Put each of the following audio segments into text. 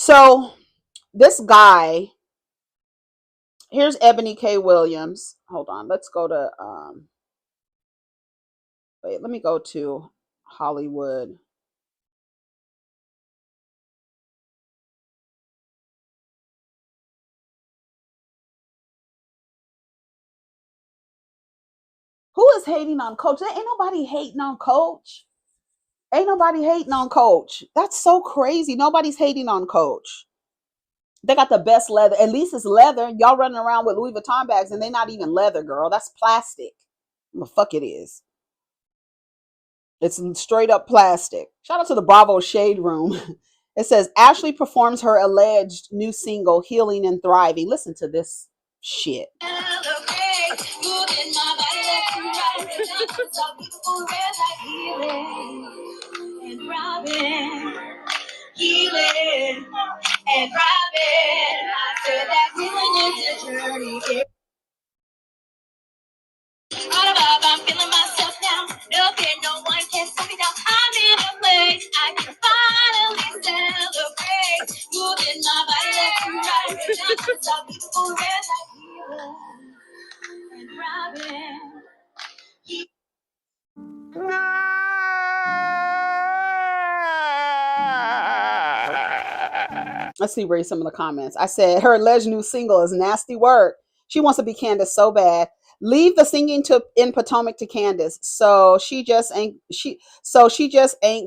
So this guy, here's Ebony K Williams. Hold on, let's go to wait, let me go to Hollywood. Who is hating on Coach? There ain't nobody hating on Coach. Ain't nobody hating on Coach. That's so crazy. Nobody's hating on Coach. They got the best leather. At least it's leather. Y'all running around with Louis Vuitton bags and they're not even leather, girl. That's plastic. The fuck it is. It's straight up plastic. Shout out to the Bravo Shade Room. It says Ashley performs her alleged new single, Healing and Thriving. Listen to this shit. Healing and thriving. I said that healing is a journey. I'm feeling myself now. No one can stop me now. I'm in a place I can finally celebrate. Moving my body left and right. Not to stop people red like healing and thriving. Let's see, read some of the comments. I said her alleged new single is nasty work. She wants to be Candace so bad. Leave the singing to in Potomac to Candace. She just ain't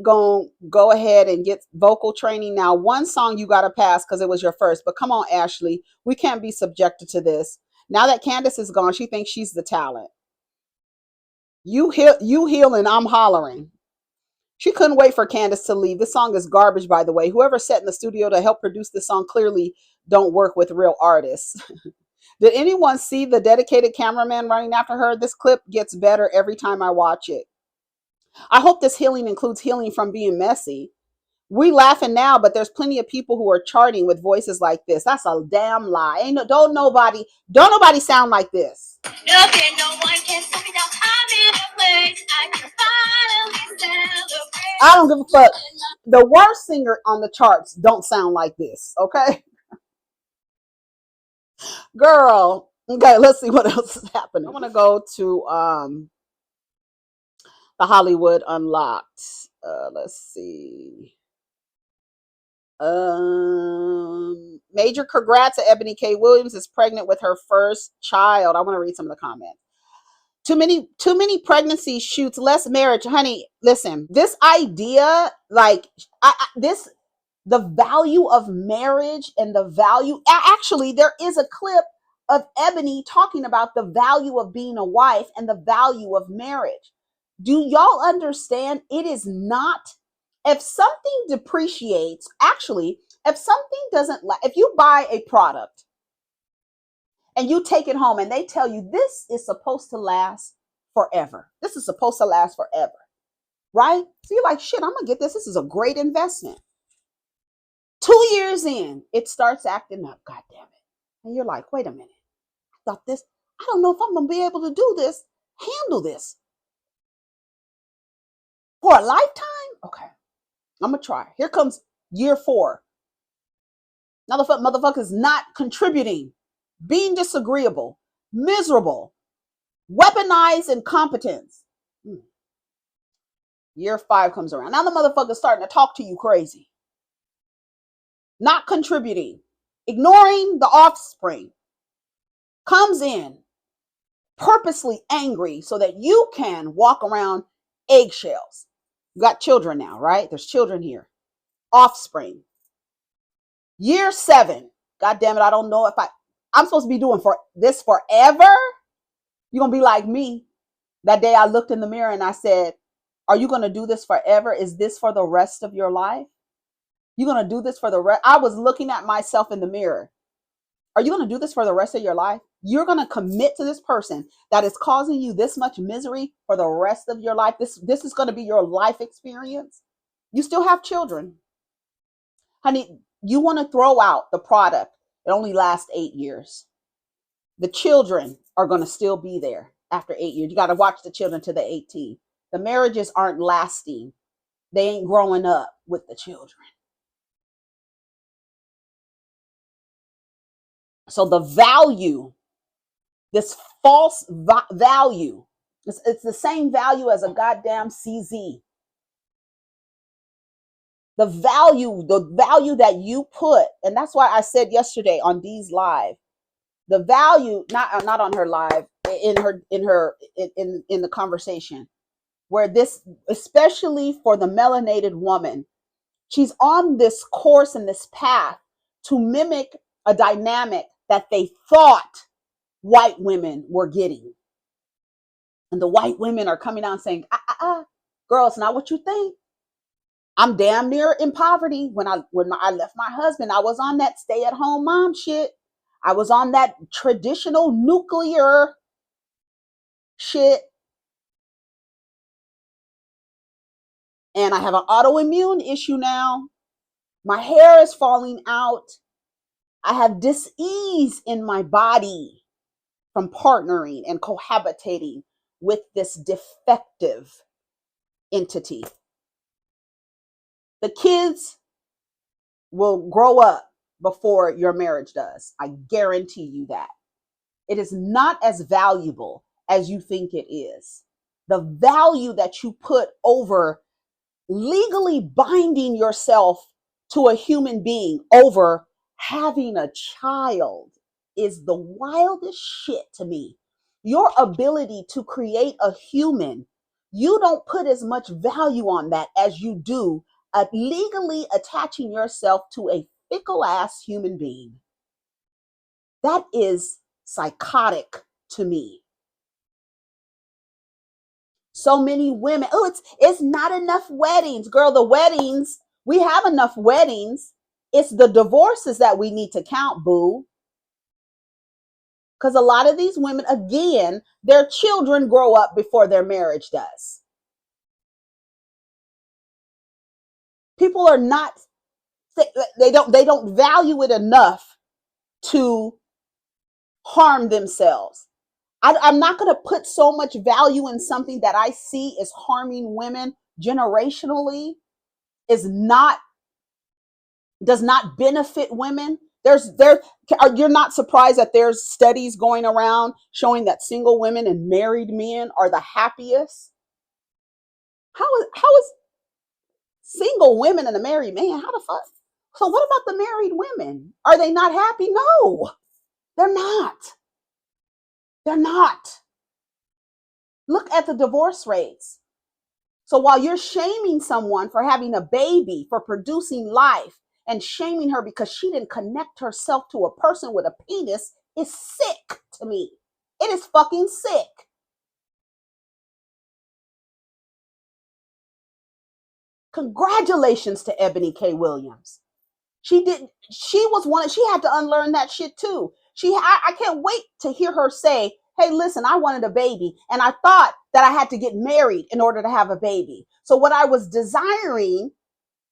gonna go ahead and get vocal training now. One song you gotta pass because it was your first. But come on, Ashley, we can't be subjected to this. Now that Candace is gone, she thinks she's the talent. You heal and I'm hollering. She couldn't wait for Candace to leave. This song is garbage, by the way. Whoever sat in the studio to help produce this song clearly don't work with real artists. Did anyone see the dedicated cameraman running after her? This clip gets better every time I watch it. I hope this healing includes healing from being messy. We laughing now, but there's plenty of people who are charting with voices like this. That's a damn lie. Don't nobody sound like this. No one can stop me now. I'm in a place I can finally celebrate. I don't give a fuck. The worst singer on the charts don't sound like this, okay? Girl. Okay, let's see what else is happening. I want to go to the Hollywood Unlocked. Let's see. Major congrats to Ebony K Williams is pregnant with her first child. I want to read some of the comments. Too many pregnancy shoots, less marriage, honey. Listen, this idea, like the value of marriage and the value. Actually, there is a clip of Ebony talking about the value of being a wife and the value of marriage. Do y'all understand? It is not. If something depreciates, actually, if something doesn't, if you buy a product and you take it home and they tell you this is supposed to last forever, this is supposed to last forever, right? So you're like, shit, I'm gonna get this. This is a great investment. 2 years in, it starts acting up. God damn it! And you're like, wait a minute. I thought this. I don't know if I'm gonna be able to do this, handle this for a lifetime. Okay. I'm gonna try. Here comes year 4. Now the motherfucker's not contributing, being disagreeable, miserable, weaponized incompetence. Year 5 comes around. Now the motherfucker's starting to talk to you crazy, not contributing, ignoring the offspring, comes in purposely angry so that you can walk around eggshells. You got children now, right? There's children here. Offspring. Year 7. God damn it, I don't know if I'm supposed to be doing for this forever. You're going to be like me. That day I looked in the mirror and I said, are you going to do this forever? Is this for the rest of your life? You're going to do this for the rest? I was looking at myself in the mirror. Are you going to do this for the rest of your life? You're going to commit to this person that is causing you this much misery for the rest of your life. This is going to be your life experience. You still have children. Honey, you want to throw out the product. It only lasts 8 years. The children are going to still be there after 8 years. You got to watch the children to the 18. The marriages aren't lasting. They ain't growing up with the children. So the value, this false value, it's the same value as a goddamn CZ. The value that you put, and that's why I said yesterday on Dee's live, the value, not on her live, in the conversation, where this, especially for the melanated woman, she's on this course and this path to mimic a dynamic that they thought white women were getting. And the white women are coming out and saying, girl, it's not what you think. I'm damn near in poverty. When I left my husband, I was on that stay-at-home mom shit. I was on that traditional nuclear shit. And I have an autoimmune issue now. My hair is falling out. I have dis-ease in my body from partnering and cohabitating with this defective entity. The kids will grow up before your marriage does. I guarantee you that. It is not as valuable as you think it is. The value that you put over legally binding yourself to a human being over having a child is the wildest shit to me. Your ability to create a human, you don't put as much value on that as you do legally attaching yourself to a fickle ass human being. That is psychotic to me. So many women, it's not enough weddings. Girl, the weddings, we have enough weddings. It's the divorces that we need to count, boo. Because a lot of these women, again, their children grow up before their marriage does. People are not, they don't value it enough to harm themselves. I'm not going to put so much value in something that I see is harming women generationally, does not benefit women. You're not surprised that there's studies going around showing that single women and married men are the happiest. How is single women and a married man? How the fuck? So what about the married women? Are they not happy? No, they're not. They're not. Look at the divorce rates. So while you're shaming someone for having a baby, for producing life, and shaming her because she didn't connect herself to a person with a penis, is sick to me. It is fucking sick. Congratulations to Ebony K Williams. She had to unlearn that shit too. I can't wait to hear her say, hey, listen, I wanted a baby and I thought that I had to get married in order to have a baby. So what I was desiring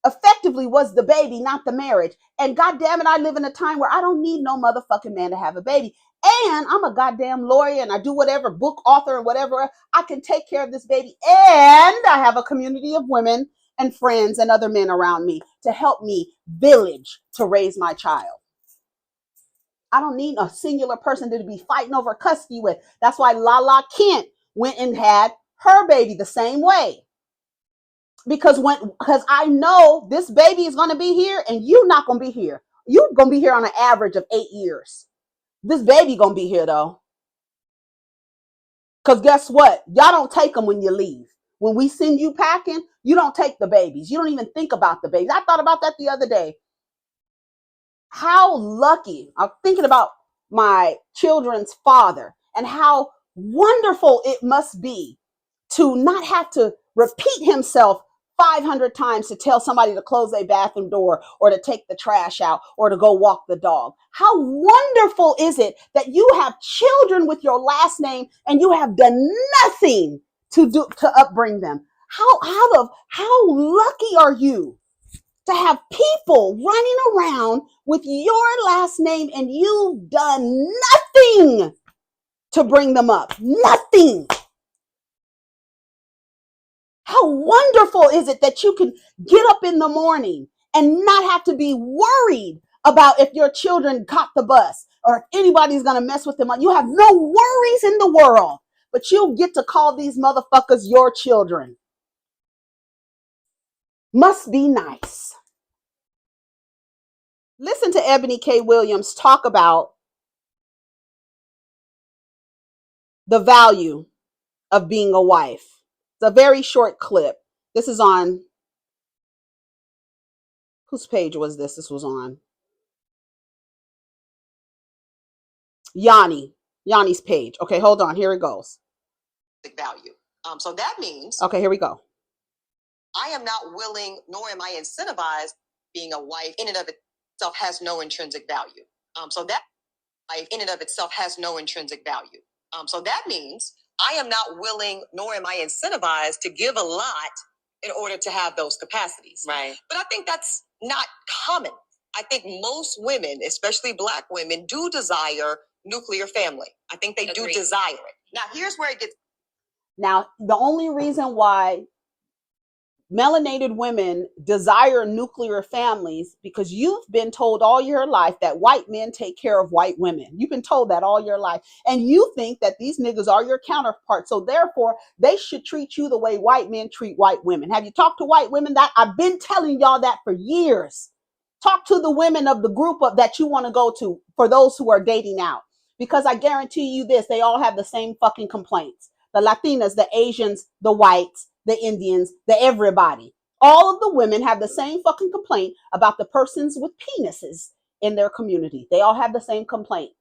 effectively was the baby, not the marriage. And goddamn it, I live in a time where I don't need no motherfucking man to have a baby. And I'm a goddamn lawyer and I do whatever, book author and whatever. I can take care of this baby. And I have a community of women and friends and other men around me to help me village to raise my child. I don't need a singular person to be fighting over custody with. That's why Lala Kent went and had her baby the same way. Because I know this baby is going to be here and you're not going to be here. You're going to be here on an average of 8 years. This baby going to be here though. Because guess what? Y'all don't take them when you leave. When we send you packing, you don't take the babies. You don't even think about the babies. I thought about that the other day. How lucky. I'm thinking about my children's father and how wonderful it must be to not have to repeat himself 500 times to tell somebody to close their bathroom door or to take the trash out or to go walk the dog. How wonderful is it that you have children with your last name and you have done nothing to upbring them? How lucky are you to have people running around with your last name and you've done nothing to bring them up? Nothing. How wonderful is it that you can get up in the morning and not have to be worried about if your children caught the bus or if anybody's going to mess with them. You have no worries in the world, but you get to call these motherfuckers your children. Must be nice. Listen to Ebony K Williams talk about the value of being a wife. It's a very short clip. This is on, whose page was this? This was on Yanni's page. Okay, hold on. Here it goes. Value. So that means, okay, here we go. I am not willing, nor am I incentivized. Being a wife in and of itself has no intrinsic value. So that life in and of itself has no intrinsic value. So that means I am not willing, nor am I incentivized to give a lot in order to have those capacities. Right. But I think that's not common. I think most women, especially Black women, do desire nuclear family. I think they do desire it. Now, here's where it gets. Now, the only reason why melanated women desire nuclear families, because you've been told all your life that white men take care of white women. You've been told that all your life. And you think that these niggas are your counterparts. So therefore, they should treat you the way white men treat white women. Have you talked to white women? That I've been telling y'all that for years. Talk to the women of the group that you want to go to for those who are dating out. Because I guarantee you this, they all have the same fucking complaints. The Latinas, the Asians, the whites, the Indians, the everybody. All of the women have the same fucking complaint about the persons with penises in their community. They all have the same complaint.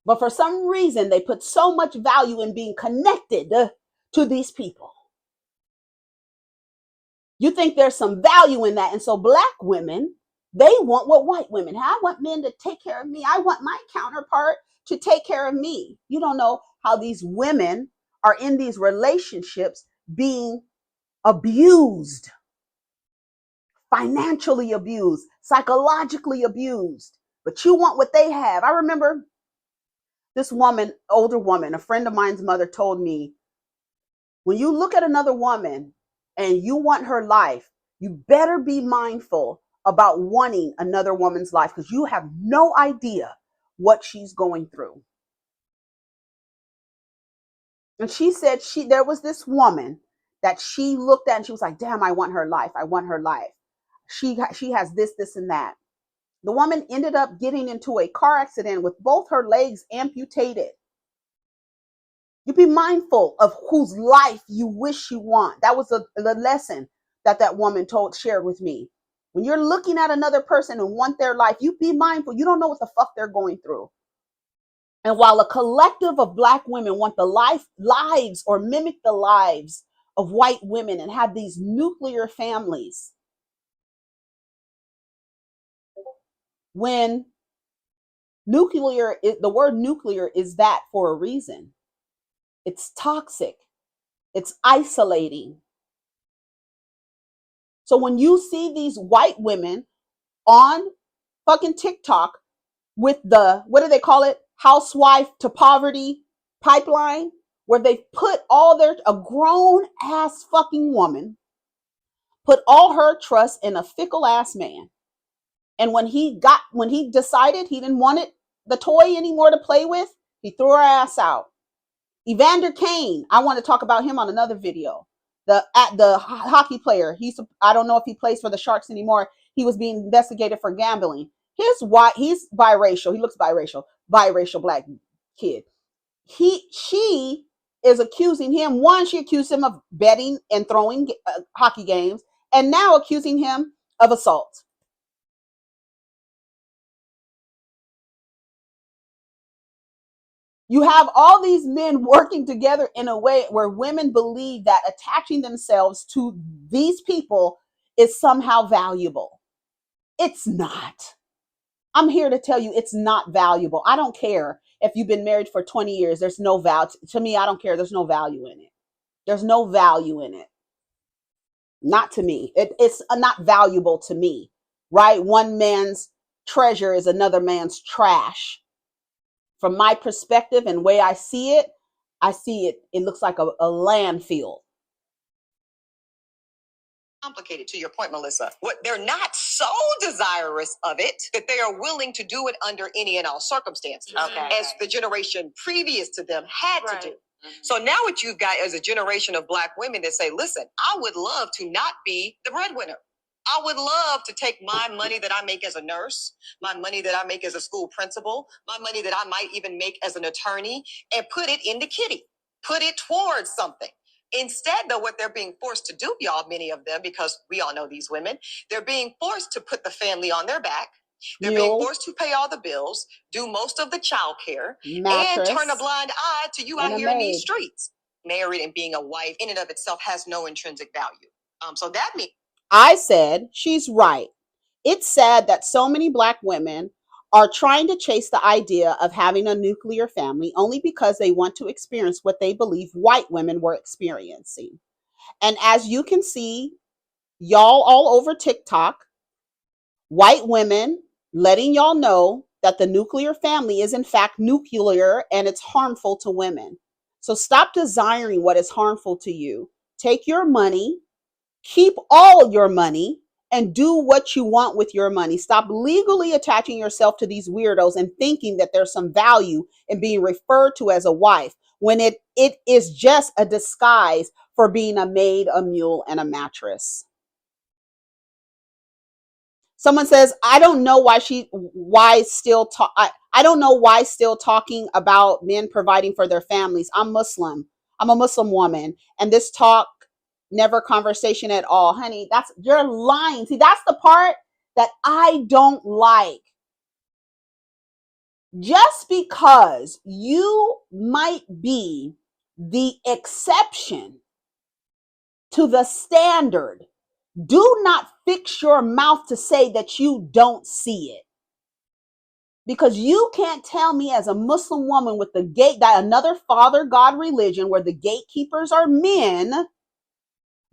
But for some reason, they put so much value in being connected to these people. You think there's some value in that. And so Black women, they want what white women have. I want men to take care of me. I want my counterpart to take care of me. You don't know how these women are in these relationships being abused, financially abused, psychologically abused, but you want what they have. I remember this woman, older woman, a friend of mine's mother told me, when you look at another woman and you want her life, you better be mindful about wanting another woman's life, because you have no idea what she's going through. And she said there was this woman that she looked at and she was like, damn, I want her life. I want her life. She has this, this, and that. The woman ended up getting into a car accident with both her legs amputated. You be mindful of whose life you wish you want. That was the lesson that woman shared with me. When you're looking at another person and want their life, you be mindful. You don't know what the fuck they're going through. And while a collective of Black women want the lives or mimic the lives of white women and have these nuclear families, when the word nuclear is that for a reason. It's toxic. It's isolating. So when you see these white women on fucking TikTok with the, what do they call it? Housewife to poverty pipeline, where they put a grown ass fucking woman, put all her trust in a fickle ass man. And when he decided he didn't want the toy anymore to play with, he threw her ass out. Evander Kane, I want to talk about him on another video. The hockey player, I don't know if he plays for the Sharks anymore. He was being investigated for gambling. He's biracial. He looks biracial Black kid. She is accusing him. One, she accused him of betting and throwing hockey games, and now accusing him of assault. You have all these men working together in a way where women believe that attaching themselves to these people is somehow valuable. It's not. I'm here to tell you it's not valuable. I don't care if you've been married for 20 years. There's no value. To me, I don't care. There's no value in it. There's no value in it. Not to me. It's not valuable to me, right? One man's treasure is another man's trash. From my perspective and way I see it, it looks like a landfill. Complicated, to your point, Melissa. What they're not so desirous of it that they are willing to do it under any and all circumstances. Okay. As the generation previous to them had to do. So now what you've got is a generation of Black women that say, listen, I would love to not be the breadwinner. I would love to take my money that I make as a nurse, my money that I make as a school principal, my money that I might even make as an attorney, and put it in the kitty, put it towards something. Instead, though, what they're being forced to do, y'all, many of them, because we all know these women, they're being forced to put the family on their back. They're being forced to pay all the bills, do most of the child care, and turn a blind eye to you out here in these streets. Married and being a wife in and of itself has no intrinsic value. So that means I said she's right. It's sad that so many Black women are trying to chase the idea of having a nuclear family only because they want to experience what they believe white women were experiencing. And as you can see, y'all all over TikTok, white women letting y'all know that the nuclear family is in fact nuclear and it's harmful to women. So stop desiring what is harmful to you. Take your money, keep all your money, and do what you want with your money. Stop legally attaching yourself to these weirdos and thinking that there's some value in being referred to as a wife when it is just a disguise for being a maid, a mule, and a mattress. Someone says, I don't know why I don't know why still talking about men providing for their families. I'm Muslim. I'm a Muslim woman. And this talk, never conversation at all. Honey, you're lying. See, that's the part that I don't like. Just because you might be the exception to the standard, do not fix your mouth to say that you don't see it. Because you can't tell me as a Muslim woman with that another father God religion where the gatekeepers are men,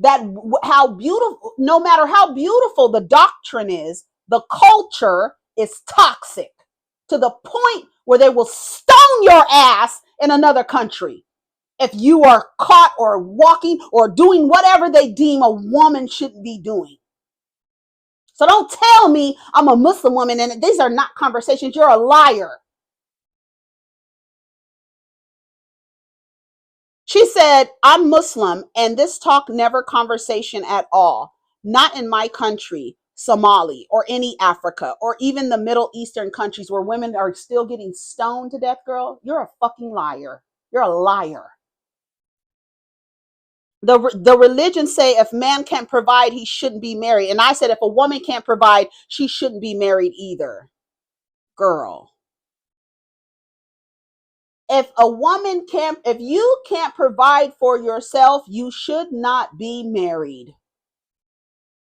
that how beautiful, no matter how beautiful the doctrine is, the culture is toxic to the point where they will stone your ass in another country if you are caught or walking or doing whatever they deem a woman shouldn't be doing. So don't tell me I'm a Muslim woman and these are not conversations. You're a liar. She said, I'm Muslim and this talk never conversation at all. Not in my country, Somali, or any Africa, or even the Middle Eastern countries where women are still getting stoned to death, girl. You're a fucking liar. You're a liar. The religion say if man can't provide, he shouldn't be married. And I said, if a woman can't provide, she shouldn't be married either. Girl. If you can't provide for yourself, you should not be married.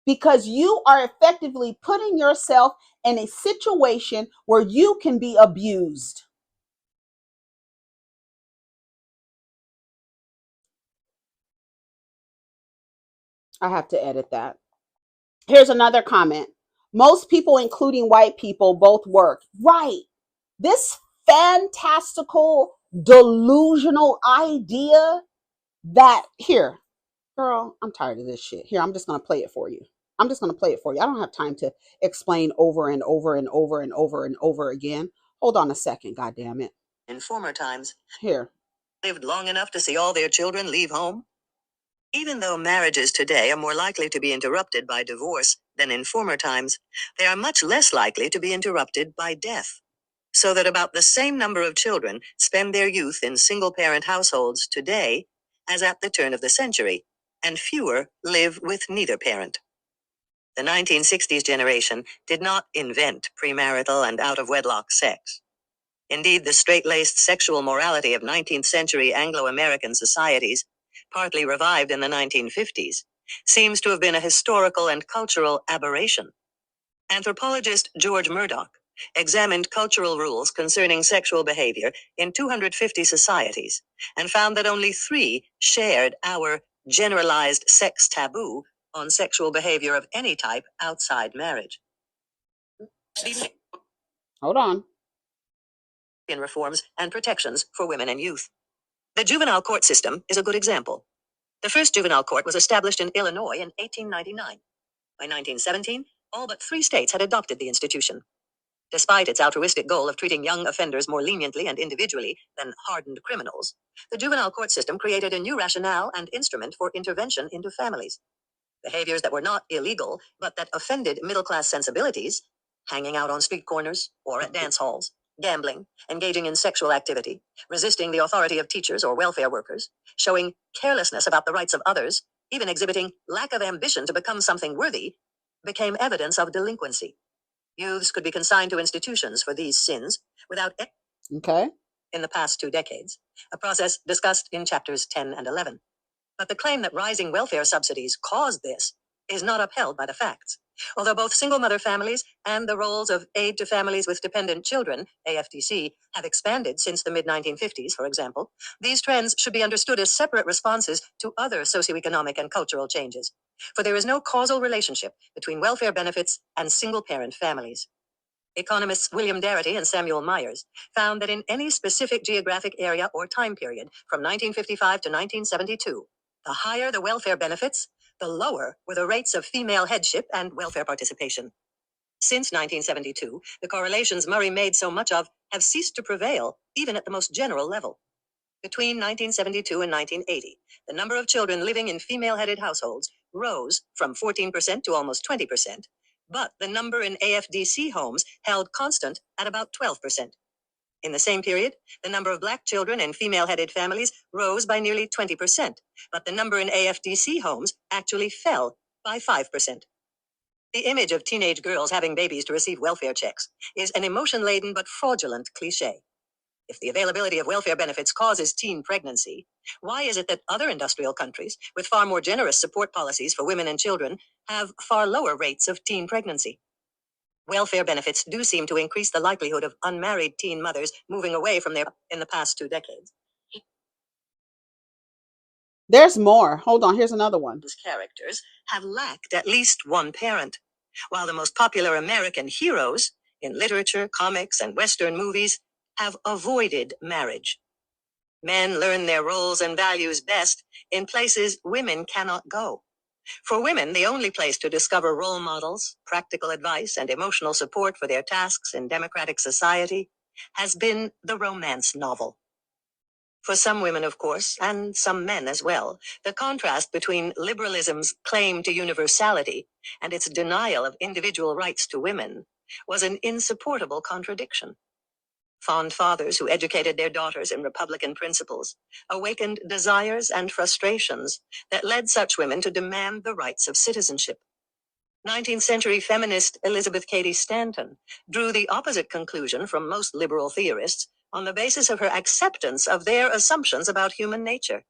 Because you are effectively putting yourself in a situation where you can be abused. I have to edit that. Here's another comment. Most people, including white people, both work. Right. This fantastical, delusional idea that, here, girl, I'm tired of this shit. Here, I'm just going to play it for you. I don't have time to explain over and over and over and over and over again. Hold on a second, goddamn it. In former times, here, lived long enough to see all their children leave home. Even though marriages today are more likely to be interrupted by divorce than in former times, they are much less likely to be interrupted by death. So that about the same number of children spend their youth in single-parent households today as at the turn of the century, and fewer live with neither parent. The 1960s generation did not invent premarital and out-of-wedlock sex. Indeed, the straight-laced sexual morality of 19th century Anglo-American societies, partly revived in the 1950s, seems to have been a historical and cultural aberration. Anthropologist George Murdoch examined cultural rules concerning sexual behavior in 250 societies and found that only 3 shared our generalized sex taboo on sexual behavior of any type outside marriage. Hold on. In reforms and protections for women and youth. The juvenile court system is a good example. The first juvenile court was established in Illinois in 1899. By 1917, All but 3 states had adopted the institution. Despite its altruistic goal of treating young offenders more leniently and individually than hardened criminals, the juvenile court system created a new rationale and instrument for intervention into families. Behaviors that were not illegal, but that offended middle-class sensibilities, hanging out on street corners or at dance halls, gambling, engaging in sexual activity, resisting the authority of teachers or welfare workers, showing carelessness about the rights of others, even exhibiting lack of ambition to become something worthy, became evidence of delinquency. Youths could be consigned to institutions for these sins without Okay. in the past 2 decades, a process discussed in chapters 10 and 11. But the claim that rising welfare subsidies caused this is not upheld by the facts. Although both single mother families and the roles of aid to families with dependent children, AFDC, have expanded since the mid-1950s, for example, these trends should be understood as separate responses to other socioeconomic and cultural changes. For there is no causal relationship between welfare benefits and single-parent families. Economists William Darity and Samuel Myers found that in any specific geographic area or time period from 1955 to 1972, the higher the welfare benefits, the lower were the rates of female headship and welfare participation. Since 1972, the correlations Murray made so much of have ceased to prevail, even at the most general level. Between 1972 and 1980, the number of children living in female-headed households rose from 14% to almost 20%, but the number in AFDC homes held constant at about 12%. In the same period, the number of black children in female-headed families rose by nearly 20%, but the number in AFDC homes actually fell by 5%. The image of teenage girls having babies to receive welfare checks is an emotion-laden but fraudulent cliché. If the availability of welfare benefits causes teen pregnancy, why is it that other industrial countries, with far more generous support policies for women and children, have far lower rates of teen pregnancy? Welfare benefits do seem to increase the likelihood of unmarried teen mothers moving away from their in the past 2 decades. There's more. Hold on. Here's another one. These characters have lacked at least one parent, while the most popular American heroes in literature, comics, and Western movies have avoided marriage. Men learn their roles and values best in places women cannot go. For women, the only place to discover role models, practical advice, and emotional support for their tasks in democratic society has been the romance novel. For some women, of course, and some men as well, the contrast between liberalism's claim to universality and its denial of individual rights to women was an insupportable contradiction. Fond fathers who educated their daughters in Republican principles awakened desires and frustrations that led such women to demand the rights of citizenship. 19th century feminist Elizabeth Cady Stanton drew the opposite conclusion from most liberal theorists on the basis of her acceptance of their assumptions about human nature.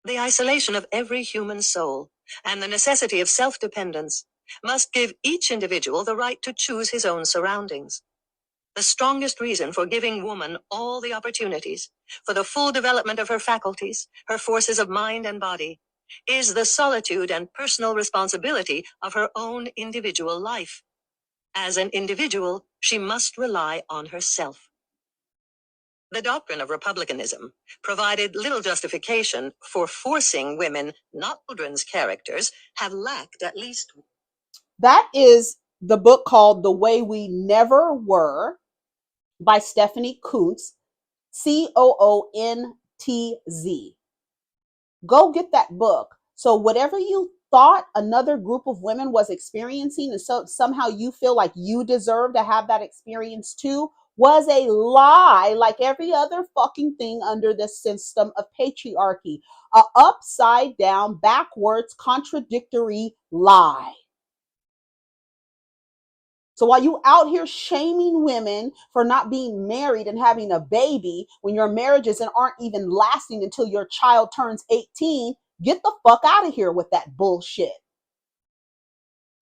The isolation of every human soul and the necessity of self-dependence must give each individual the right to choose his own surroundings. The strongest reason for giving woman all the opportunities for the full development of her faculties, her forces of mind and body, is the solitude and personal responsibility of her own individual life. As an individual, she must rely on herself. The doctrine of republicanism provided little justification for forcing women, not children's characters, have lacked at least. That is the book called The Way We Never Were by Stephanie Coontz, Coontz. Go get that book. So whatever you thought another group of women was experiencing, and so somehow you feel like you deserve to have that experience too, was a lie, like every other fucking thing under this system of patriarchy. A upside down, backwards, contradictory lie. So while you out here shaming women for not being married and having a baby when your marriages aren't even lasting until your child turns 18, get the fuck out of here with that bullshit.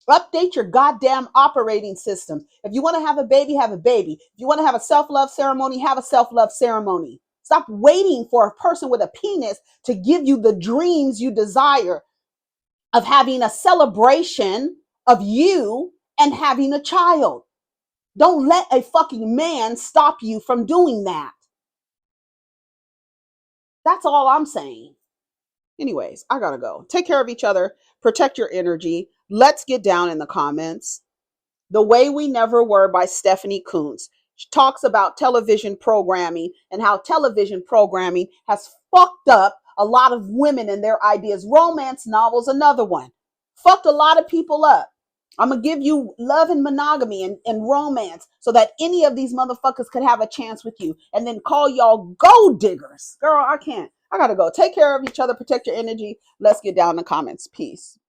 Update your goddamn operating systems. If you want to have a baby, have a baby. If you want to have a self-love ceremony, have a self-love ceremony. Stop waiting for a person with a penis to give you the dreams you desire of having a celebration of you and having a child. Don't let a fucking man stop you from doing that. That's all I'm saying. Anyways, I gotta go. Take care of each other. Protect your energy. Let's get down in the comments. The Way We Never Were by Stephanie Coontz. She talks about television programming and how television programming has fucked up a lot of women and their ideas. Romance novels, another one. Fucked a lot of people up. I'm going to give you love and monogamy and romance so that any of these motherfuckers could have a chance with you and then call y'all gold diggers. Girl, I can't. I got to go. Take care of each other. Protect your energy. Let's get down in the comments. Peace.